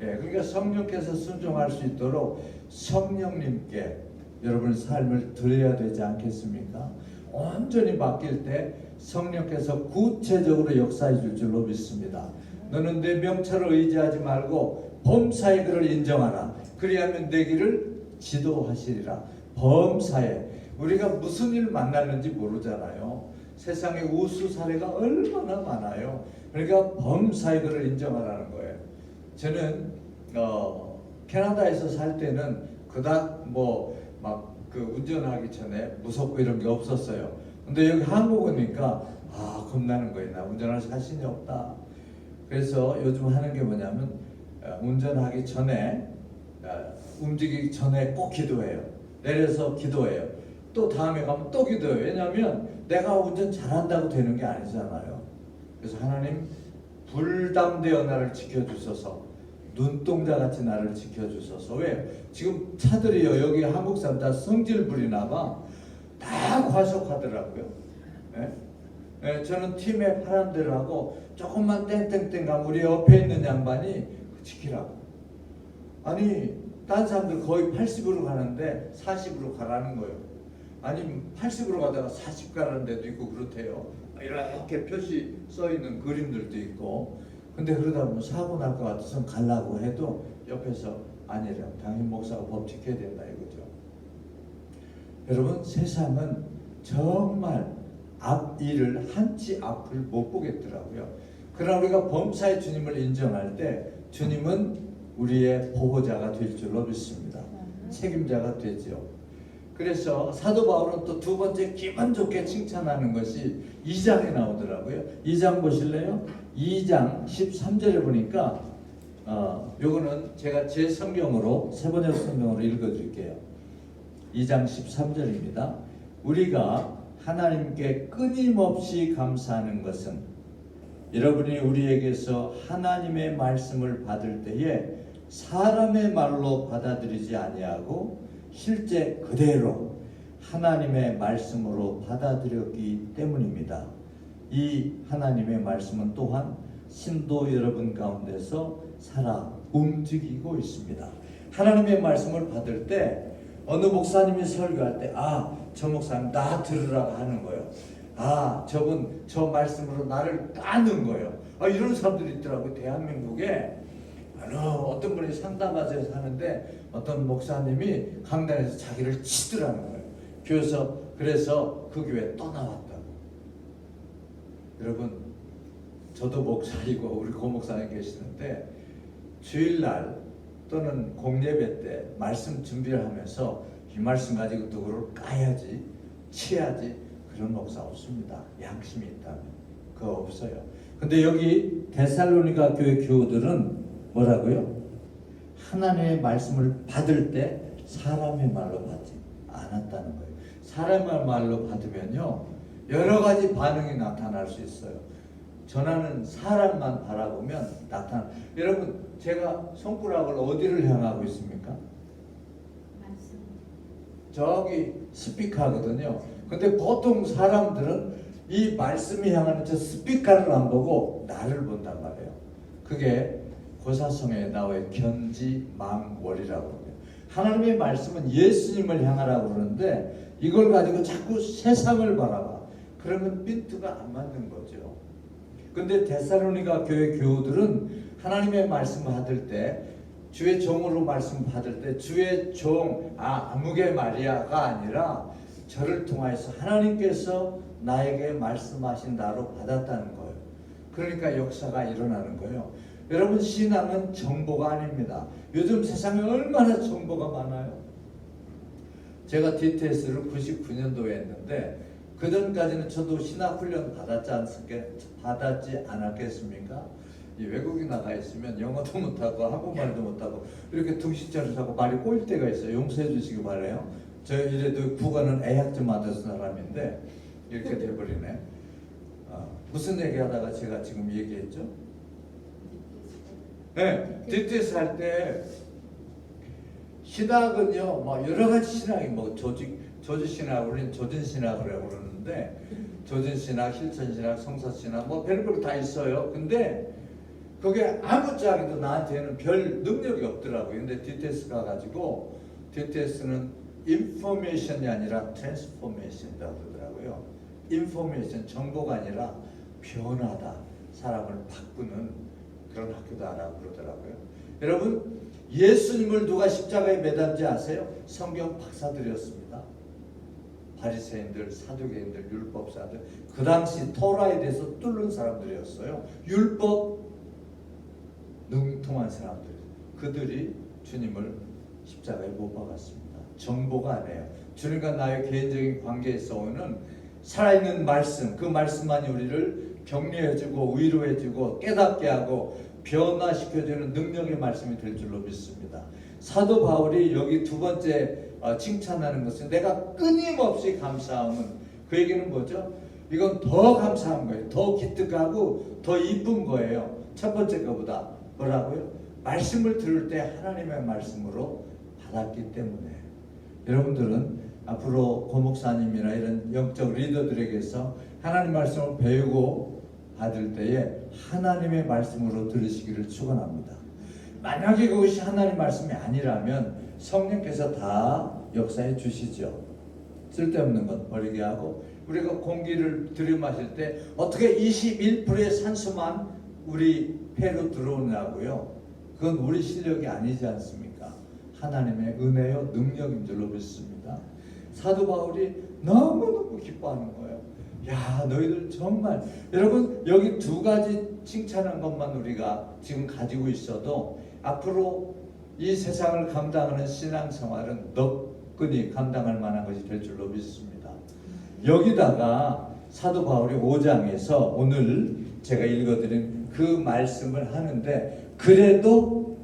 예, 그러니까 성령께서 순종할 수 있도록 성령님께 여러분의 삶을 드려야 되지 않겠습니까? 온전히 맡길 때 성령께서 구체적으로 역사해 줄 줄로 믿습니다. 너는 내 명철을 의지하지 말고 범사의 그를 인정하라. 그리하면 내 길을 지도하시리라. 범사에 우리가 무슨 일 만났는지 모르잖아요. 세상에 우수 사례가 얼마나 많아요. 그러니까 범사의 그를 인정하라는 거예요. 저는 캐나다에서 살 때는 그닥 막 그 운전하기 전에 무섭고 이런 게 없었어요. 근데 여기 한국 오니까 겁나는 거예요. 나 운전할 자신이 없다. 그래서 요즘 하는 게 뭐냐면 운전하기 전에 움직이기 전에 꼭 기도해요. 내려서 기도해요. 또 다음에 가면 또 기도해요. 왜냐하면 내가 운전 잘한다고 되는 게 아니잖아요. 그래서 하나님 불담대어 나를 지켜주소서. 눈동자같이 나를 지켜주소서. 왜? 지금 차들이요 여기 한국 사람 다 성질 부리나 봐. 다 과속하더라고요. 예? 예, 저는 팀에 사람들하고 조금만 땡땡땡 가면 우리 옆에 있는 양반이 지키라고. 아니 딴 사람들 거의 80으로 가는데 40으로 가라는 거예요. 아니 80으로 가다가 40 가라는 데도 있고 그렇대요. 이렇게 표시 써 있는 그림들도 있고. 근데 그러다 보면 사고 날 것 같아서 가려고 해도 옆에서 아니래요. 당신 목사가 법 지켜야 된다 이거죠. 여러분 세상은 정말 앞일을 한치 앞을 못 보겠더라고요. 그러나 우리가 범사의 주님을 인정할 때 주님은 우리의 보호자가 될 줄로 믿습니다. 책임자가 되죠. 그래서 사도 바울은 또 두 번째 기분 좋게 칭찬하는 것이 2장에 나오더라고요. 2장 보실래요? 2장 13절에 보니까 요거는 제가 제 성경으로 세번역 성경으로 읽어드릴게요. 2장 13절입니다. 우리가 하나님께 끊임없이 감사하는 것은 여러분이 우리에게서 하나님의 말씀을 받을 때에 사람의 말로 받아들이지 아니하고 실제 그대로 하나님의 말씀으로 받아들였기 때문입니다. 이 하나님의 말씀은 또한 신도 여러분 가운데서 살아 움직이고 있습니다. 하나님의 말씀을 받을 때 어느 목사님이 설교할 때 저 목사님 나 들으라고 하는 거예요. 저분 저 말씀으로 나를 까는 거예요. 이런 사람들이 있더라고요. 대한민국에 어떤 분이 상담하셔서 하는데 어떤 목사님이 강단에서 자기를 치더라는 거예요. 그래서 그 교회 떠나왔다고. 여러분, 저도 목사이고 우리 고 목사님 계시는데 주일날 또는 공예배 때 말씀 준비를 하면서 이 말씀 가지고 누구를 까야지, 치야지 그런 목사 없습니다. 양심이 있다면 그거 없어요. 근데 여기 데살로니가 교회 교우들은 뭐라고요? 하나님의 말씀을 받을 때 사람의 말로 받지 않았다는 거예요. 사람의 말로 받으면요 여러 가지 반응이 나타날 수 있어요. 전하는 사람만 바라보면 여러분, 제가 손가락을 어디를 향하고 있습니까? 저기 스피커거든요. 근데 보통 사람들은 이 말씀이 향하는 저 스피커를 안 보고 나를 본단 말이에요. 그게 고사성에 나와 견지망월이라고 합니다. 하나님의 말씀은 예수님을 향하라고 그러는데 이걸 가지고 자꾸 세상을 바라봐. 그러면 핀트가 안 맞는 거죠. 근데 데살로니가 교회 교우들은 하나님의 말씀을 받을 때 주의 종으로 말씀 받을 때 주의 종 아무개 마리아가 아니라 저를 통하여서 하나님께서 나에게 말씀하신다로 받았다는 거예요. 그러니까 역사가 일어나는 거예요. 여러분, 신앙은 정보가 아닙니다. 요즘 세상에 얼마나 정보가 많아요. 제가 DTS를 99년도에 했는데 그전까지는 저도 신학훈련 받았지 않았겠습니까? 이 외국에 나가 있으면 영어도 못하고 한국말도 못하고 이렇게 둥실자를 하고 말이 꼬일 때가 있어요. 용서해 주시기 바라요. 저 이래도 국어는 애학점 맞은 사람인데 이렇게 돼버리네. 무슨 얘기하다가 제가 지금 얘기했죠? 네, DTS 할 때 신학은요, 여러 가지 신학이 조지 신학, 우리는 조진 신학이라고 그러는데 조진 신학, 실천 신학, 성사 신학 별별 다 있어요. 근데 그게 아무짝에도 나한테는 별 능력이 없더라고요. 근데 DTS 가가지고 DTS는 인포메이션이 아니라 트랜스포메이션이라고 그러더라고요. 인포메이션, 정보가 아니라 변화다. 사람을 바꾸는 그런 학교다라고 그러더라고요. 여러분, 예수님을 누가 십자가에 매단지 아세요? 성경 박사들이었습니다. 바리새인들, 사두개인들, 율법사들. 그 당시 토라에 대해서 뚫는 사람들이었어요. 율법 능통한 사람들. 그들이 주님을 십자가에 못 박았습니다. 정보가 아니에요. 주님과 나의 개인적인 관계에서 오는 살아있는 말씀, 그 말씀만이 우리를 격려해주고 위로해주고 깨닫게 하고 변화시켜주는 능력의 말씀이 될 줄로 믿습니다. 사도 바울이 여기 두 번째 칭찬하는 것은 내가 끊임없이 감사함은, 그 얘기는 뭐죠? 이건 더 감사한 거예요. 더 기특하고 더 이쁜 거예요. 첫 번째 거보다. 뭐라고요? 말씀을 들을 때 하나님의 말씀으로 받았기 때문에. 여러분들은 앞으로 고목사님이나 이런 영적 리더들에게서 하나님 말씀을 배우고 받을 때에 하나님의 말씀으로 들으시기를 축원합니다. 만약에 그것이 하나님 말씀이 아니라면 성령께서 다 역사해 주시죠. 쓸데없는 것 버리게 하고, 우리가 공기를 들이마실 때 어떻게 21%의 산소만 우리 폐로 들어오냐고요. 그건 우리 실력이 아니지 않습니까? 하나님의 은혜요 능력인 줄로 믿습니다. 사도 바울이 너무너무 기뻐하는 거예요. 야, 너희들 정말, 여러분 여기 두 가지 칭찬한 것만 우리가 지금 가지고 있어도 앞으로 이 세상을 감당하는 신앙생활은 너끈히 감당할 만한 것이 될 줄로 믿습니다. 여기다가 사도 바울이 5장에서 오늘 제가 읽어드린 그 말씀을 하는데 그래도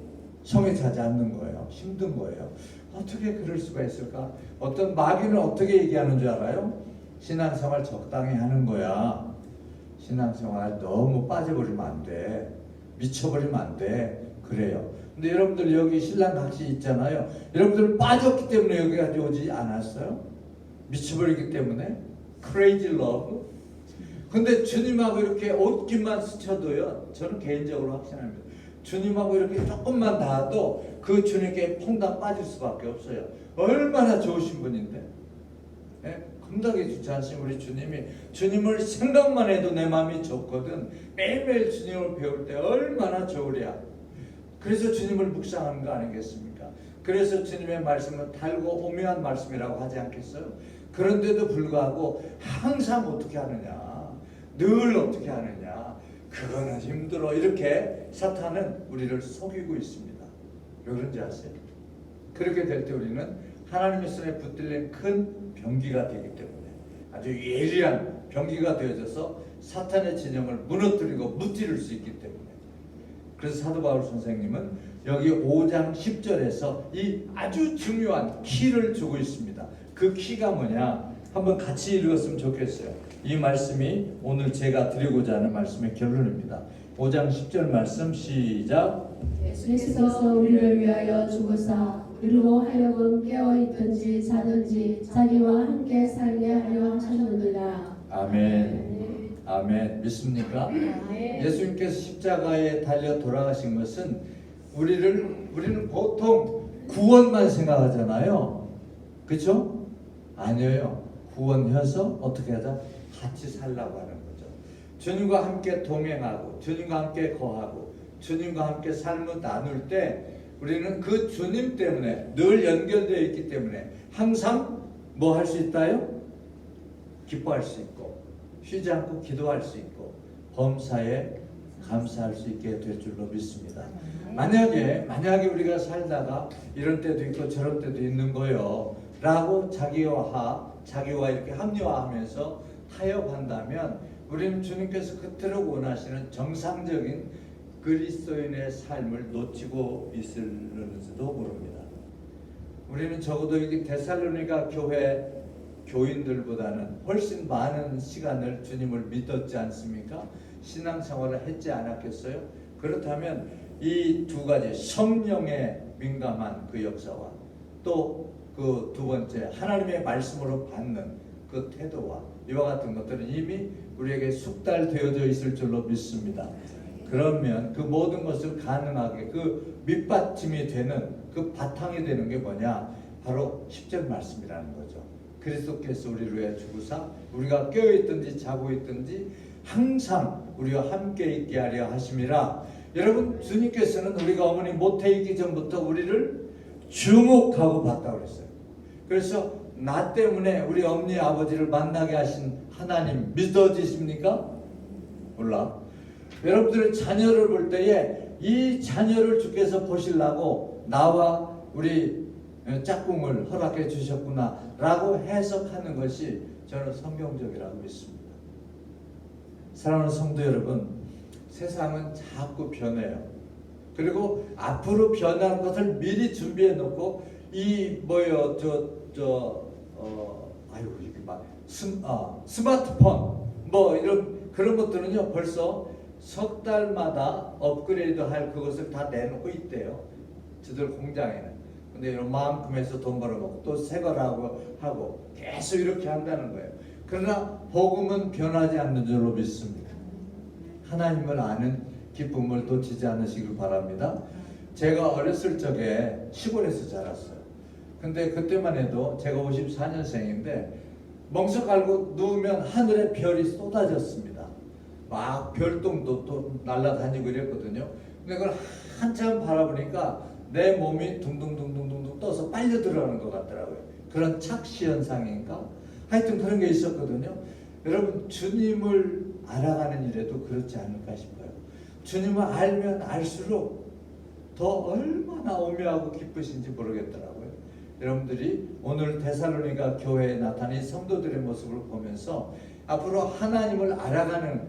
성에 차지 않는 거예요. 힘든 거예요. 어떻게 그럴 수가 있을까? 어떤 마귀는 어떻게 얘기하는 줄 알아요? 신앙생활 적당히 하는 거야. 신앙생활 너무 빠져버리면 안 돼. 미쳐버리면 안 돼. 그래요. 근데 여러분들 여기 신랑 각시 있잖아요. 여러분들 빠졌기 때문에 여기까지 오지 않았어요? 미쳐버리기 때문에. Crazy love. 근데 주님하고 이렇게 옷깃만 스쳐도요, 저는 개인적으로 확신합니다. 주님하고 이렇게 조금만 닿아도 그 주님께 퐁당 빠질 수밖에 없어요. 얼마나 좋으신 분인데. 예? 겁나게 좋지 않으신 우리 주님이, 주님을 생각만 해도 내 마음이 좋거든. 매일매일 주님을 배울 때 얼마나 좋으랴. 그래서 주님을 묵상하는 거 아니겠습니까? 그래서 주님의 말씀은 달고 오묘한 말씀이라고 하지 않겠어요? 그런데도 불구하고 항상 어떻게 하느냐, 늘 어떻게 하느냐, 그거는 힘들어. 이렇게 사탄은 우리를 속이고 있습니다. 왜 그런지 아세요? 그렇게 될 때 우리는 하나님의 손에 붙들린 큰 병기가 되기 때문에, 아주 예리한 병기가 되어져서 사탄의 진영을 무너뜨리고 무찌를 수 있기 때문에. 그래서 사도 바울 선생님은 여기 5장 10절에서 이 아주 중요한 키를 주고 있습니다. 그 키가 뭐냐? 한번 같이 읽었으면 좋겠어요. 이 말씀이 오늘 제가 드리고자 하는 말씀의 결론입니다. 5장 10절 말씀 시작. 예수께서 우리를 위하여 죽으사 우리로 하여금 깨어있든지 자든지 자기와 함께 살게 하려 하셨느니라. 아멘. 아멘. 믿습니까? 예수님께서 십자가에 달려 돌아가신 것은 우리는 보통 구원만 생각하잖아요. 그렇죠? 아니에요. 구원해서 어떻게 하자? 같이 살라고 하는 거죠. 주님과 함께 동행하고 주님과 함께 거하고 주님과 함께 삶을 나눌 때 우리는 그 주님 때문에 늘 연결되어 있기 때문에 항상 뭐 할 수 있다요? 기뻐할 수 있고 쉬지 않고 기도할 수 있고 범사에 감사할 수 있게 될 줄로 믿습니다. 만약에 우리가 살다가 이런 때도 있고 저런 때도 있는 거요 라고 자기와 이렇게 합리화하면서 타협한다면 우리는 주님께서 그토록 원하시는 정상적인 그리스도인의 삶을 놓치고 있을는지도 모릅니다. 우리는 적어도 여기 데살로니가 교회 교인들보다는 훨씬 많은 시간을 주님을 믿었지 않습니까? 신앙생활을 했지 않았겠어요? 그렇다면 이 두 가지 성령에 민감한 그 역사와 또 그 두 번째 하나님의 말씀으로 받는 그 태도와 이와 같은 것들은 이미 우리에게 숙달되어져 있을 줄로 믿습니다. 그러면 그 모든 것을 가능하게 그 밑받침이 되는 그 바탕이 되는 게 뭐냐? 바로 10절 말씀이라는 거죠. 그리스도께서 우리를 위해 죽으사 우리가 깨어있든지 자고 있든지 항상 우리와 함께 있게 하려 하심이라. 여러분, 주님께서는 우리가 어머니 모태에 있기 전부터 우리를 주목하고 봤다고 그랬어요. 그래서 나 때문에 우리 어머니 아버지를 만나게 하신 하나님 믿어지십니까? 몰라. 여러분들의 자녀를 볼 때에 이 자녀를 주께서 보시려고 나와 우리 짝꿍을 허락해 주셨구나 라고 해석하는 것이 저는 성경적이라고 믿습니다. 사랑하는 성도 여러분, 세상은 자꾸 변해요. 그리고 앞으로 변할 것을 미리 준비해 놓고 이 이게 막 스마트폰 뭐 이런 그런 것들은요 벌써 석 달마다 업그레이드 할 그것을 다 내놓고 있대요. 저들 공장에는. 근데 이만큼에서 돈 벌어먹고 또 새 거라고 하고 계속 이렇게 한다는 거예요. 그러나 복음은 변하지 않는 줄로 믿습니다. 하나님을 아는 기쁨을 놓치지 않으시길 바랍니다. 제가 어렸을 적에 시골에서 자랐어요. 근데 그때만 해도 제가 54년생인데 멍석 깔고 누우면 하늘에 별이 쏟아졌습니다. 막 별똥도 또 날아다니고 이랬거든요. 근데 그걸 한참 바라보니까 내 몸이 둥둥둥둥둥 떠서 빨려 들어가는 것 같더라고요. 그런 착시 현상인가? 하여튼 그런 게 있었거든요. 여러분, 주님을 알아가는 일에도 그렇지 않을까 싶어요. 주님을 알면 알수록 더 얼마나 오묘하고 기쁘신지 모르겠더라고요. 여러분들이 오늘 데살로니가 교회에 나타난 성도들의 모습을 보면서 앞으로 하나님을 알아가는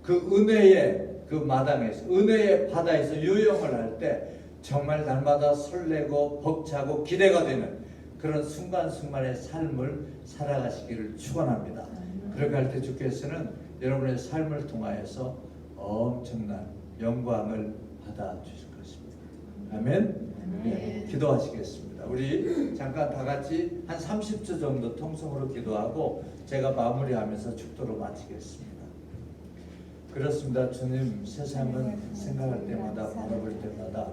그 은혜의 그 마당에서, 은혜의 바다에서 유영을 할 때 정말 날마다 설레고 벅차고 기대가 되는 그런 순간순간의 삶을 살아가시기를 축원합니다. 그렇게 할 때 주께서는 여러분의 삶을 통하여서 엄청난 영광을 받아 주실 것입니다. 아멘. 네, 기도하시겠습니다. 우리 잠깐 다 같이 한 30초 정도 통성으로 기도하고 제가 마무리하면서 축도로 마치겠습니다. 그렇습니다. 주님, 세상은 생각할 때마다 바라볼 때마다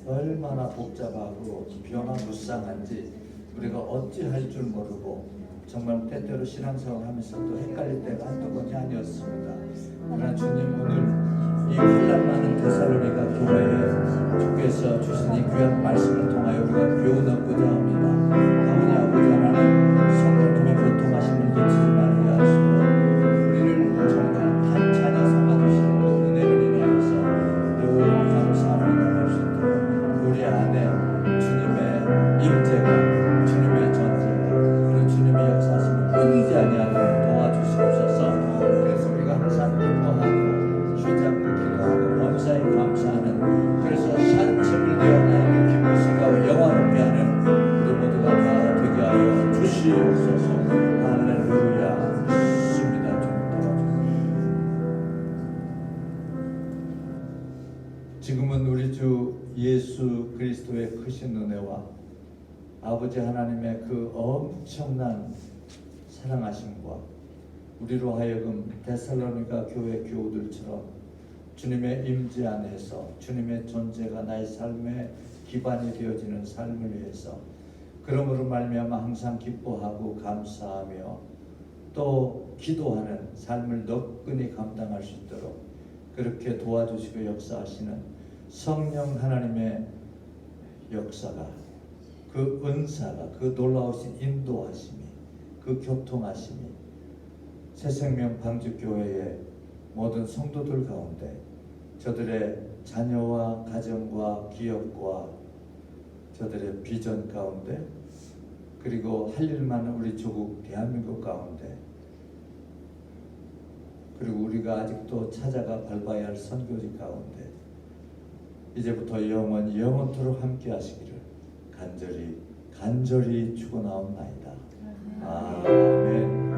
얼마나 복잡하고 변화무쌍한지 우리가 어찌할 줄 모르고 정말 때때로 신앙생활 하면서 또 헷갈릴 때가 한두 번이 아니었습니다. 그러나 주님, 오늘 이 환난 많은 데살로니가 교회에 주께서 주신 이 귀한 말씀을 통하여 우리가 교훈 얻고자 합니다. 가문의 아버지 하나님, 성령님의 교통하심을 놓치지 말게 하시고 우리를 정말 한 자녀 삼아주시는 그 은혜를 인하여서 늘 감사함을 나눌 수 있도록 우리 안에 주님의 임재가, 주님의 전쟁가, 그리고 주님의 역사하심을 끊이지 아니하도록 도와주시옵소서. 그래서 우리가 항상 기뻐하고 쉬지 않고 기도하고 범사에 감사하는, 그래서 산책을 되어 하나님을 기쁘시고 영화롭게 하는 우리 모두가 다 되게 하여 주시옵소서. 할렐루야. 믿습니다. 지금은 우리 주 예수 그리스도의 크신 은혜와 아버지 하나님의 그 엄청난 사랑하심과 우리로 하여금 데살로니가 교회 교우들처럼 주님의 임재 안에서 주님의 존재가 나의 삶의 기반이 되어지는 삶을 위해서 그러므로 말미암아 항상 기뻐하고 감사하며 또 기도하는 삶을 너끈히 감당할 수 있도록 그렇게 도와주시고 역사하시는 성령 하나님의 역사가, 그 은사가, 그 놀라우신 인도하심이, 그 교통하심이 새생명 방주교회의 모든 성도들 가운데 저들의 자녀와 가정과 기업과 저들의 비전 가운데 그리고 할 일 많은 우리 조국 대한민국 가운데 그리고 우리가 아직도 찾아가 밟아야 할 선교지 가운데 이제부터 영원토록 함께 하시기를 간절히 축원하옵나이다. 아멘.